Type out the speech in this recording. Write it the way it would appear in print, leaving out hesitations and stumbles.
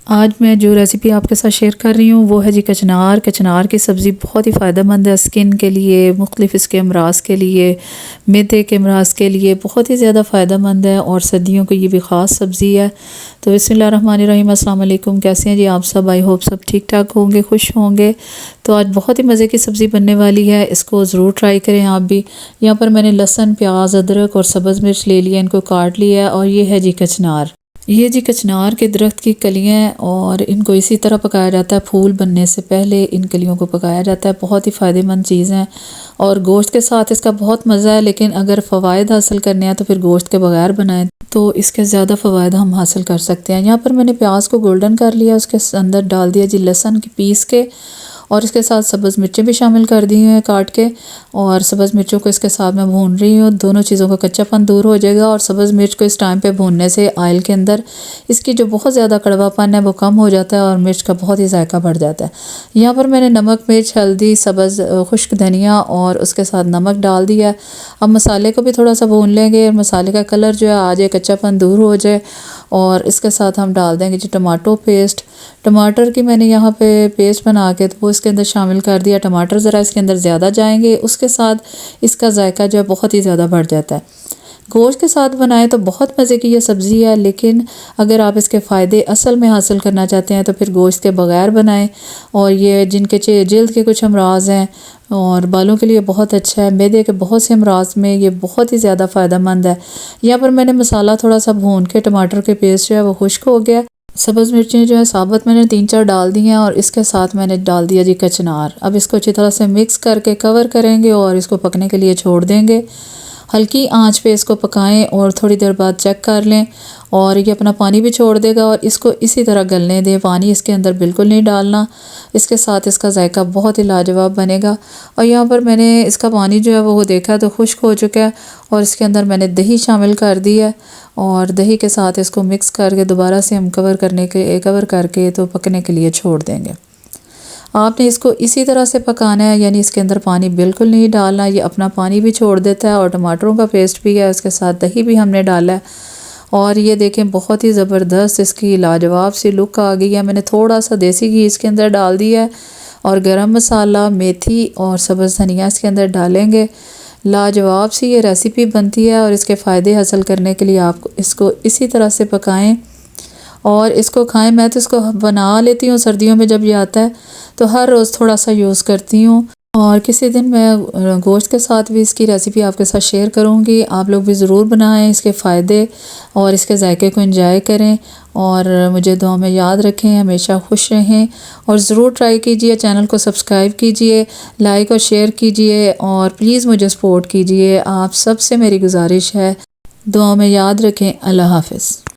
आज मैं जो रेसिपी आपके साथ शेयर कर रही हूँ वो है जी कचनार। कचनार की सब्ज़ी बहुत ही फ़ायदेमंद है स्किन के लिए, मुख्तलिफ़ इसके अमराज के लिए, मैदे के अमराज के लिए बहुत ही ज़्यादा फ़ायदेमंद है और सर्दियों की ये भी ख़ास सब्ज़ी है। तो बिस्मिल्लाहिर्रहमानिर्रहीम, अस्सलाम वालेकुम। कैसे हैं जी आप सब? आई होप सब ठीक ठाक होंगे, खुश होंगे। तो आज बहुत ही मज़े की सब्ज़ी बनने वाली है, इसको ज़रूर ट्राई करें आप भी। यहाँ पर मैंने लहसुन, प्याज, अदरक और सब्ज़ मिर्च ले लिया, इनको काट लिया है। और ये है जी कचनार। ये जी कचनार के दरख्त की कलियाँ और इनको इसी तरह पकाया जाता है, फूल बनने से पहले इन कलियों को पकाया जाता है। बहुत ही फ़ायदेमंद चीज़ है और गोश्त के साथ इसका बहुत मज़ा है। लेकिन अगर फ़वाइद हासिल करने हैं तो फिर गोश्त के बगैर बनाएं तो इसके ज़्यादा फ़वाइद हम हासिल कर सकते हैं। यहाँ पर मैंने प्याज को गोल्डन कर लिया, उसके अंदर डाल दिया जी लहसुन की पीस के और इसके साथ सब्ज़ मिर्चें भी शामिल कर दी हैं काट के। और सब्ज़ मिर्चों को इसके साथ मैं भून रही हूँ, दोनों चीज़ों का कच्चापन दूर हो जाएगा। और सब्ज़ मिर्च को इस टाइम पे भूनने से ऑयल के अंदर इसकी जो बहुत ज़्यादा कड़वापन है वो कम हो जाता है और मिर्च का बहुत ही जायका बढ़ जाता है। यहाँ पर मैंने नमक, मिर्च, हल्दी, सब्ज़ खुश्क धनिया और उसके साथ नमक डाल दिया। अब मसाले को भी थोड़ा सा भून लेंगे, मसाले का कलर जो है आ जाए, कच्चापन दूर हो जाए। और इसके साथ हम डाल देंगे जी टमाटो पेस्ट। टमाटर की मैंने यहाँ पे पेस्ट बना के तो वो इसके अंदर शामिल कर दिया। टमाटर ज़रा इसके अंदर ज़्यादा जाएंगे, उसके साथ इसका जायका जो है बहुत ही ज़्यादा बढ़ जाता है। गोश्त के साथ बनाएं तो बहुत मज़े की ये सब्ज़ी है, लेकिन अगर आप इसके फ़ायदे असल में हासिल करना चाहते हैं तो फिर गोश्त के बगैर बनाएं। और ये जिनके जिल्द के कुछ अमराज हैं और बालों के लिए बहुत अच्छा है, मैदे के बहुत से अमराज में ये बहुत ही ज़्यादा फ़ायदेमंद है। यहाँ पर मैंने मसाला थोड़ा सा भून के टमाटर के पेस्ट जो है वो खुश्क हो गया। सब्ज़ मिर्चें जो है साबुत मैंने 3-4 डाल दी हैं और इसके साथ मैंने डाल दिया जी कचनार। अब इसको अच्छी तरह से मिक्स करके कवर करेंगे और इसको पकने के लिए छोड़ देंगे। हल्की आंच पे इसको पकाएं और थोड़ी देर बाद चेक कर लें और ये अपना पानी भी छोड़ देगा। और इसको इसी तरह गलने दें, पानी इसके अंदर बिल्कुल नहीं डालना। इसके साथ इसका जायका बहुत ही लाजवाब बनेगा। और यहाँ पर मैंने इसका पानी जो है वो देखा तो खुश्क हो चुका है और इसके अंदर मैंने दही शामिल कर दी है और दही के साथ इसको मिक्स करके दोबारा से हम कवर करके तो पकने के लिए छोड़ देंगे। आपने इसको इसी तरह से पकाना है, यानी इसके अंदर पानी बिल्कुल नहीं डालना। ये अपना पानी भी छोड़ देता है और टमाटरों का पेस्ट भी है, उसके साथ दही भी हमने डाला है। और ये देखें बहुत ही ज़बरदस्त इसकी लाजवाब सी लुक आ गई है। मैंने थोड़ा सा देसी घी इसके अंदर डाल दिया है और गरम मसाला, मेथी और सब्ज़ धनिया इसके अंदर डालेंगे। लाजवाब सी ये रेसिपी बनती है और इसके फ़ायदे हासिल करने के लिए आप इसको इसी तरह से पकाएं और इसको खाएं। मैं तो इसको बना लेती हूँ सर्दियों में, जब ये आता है तो हर रोज़ थोड़ा सा यूज़ करती हूँ। और किसी दिन मैं गोश्त के साथ भी इसकी रेसिपी आपके साथ शेयर करूँगी। आप लोग भी ज़रूर बनाएं, इसके फ़ायदे और इसके जायके को एंजॉय करें। और मुझे दुआ में याद रखें, हमेशा खुश रहें और ज़रूर ट्राई कीजिए। चैनल को सब्सक्राइब कीजिए, लाइक और शेयर कीजिए और प्लीज़ मुझे सपोर्ट कीजिए। आप सबसे मेरी गुजारिश है, दुआ में याद रखें। अल्लाह हाफ़िज़।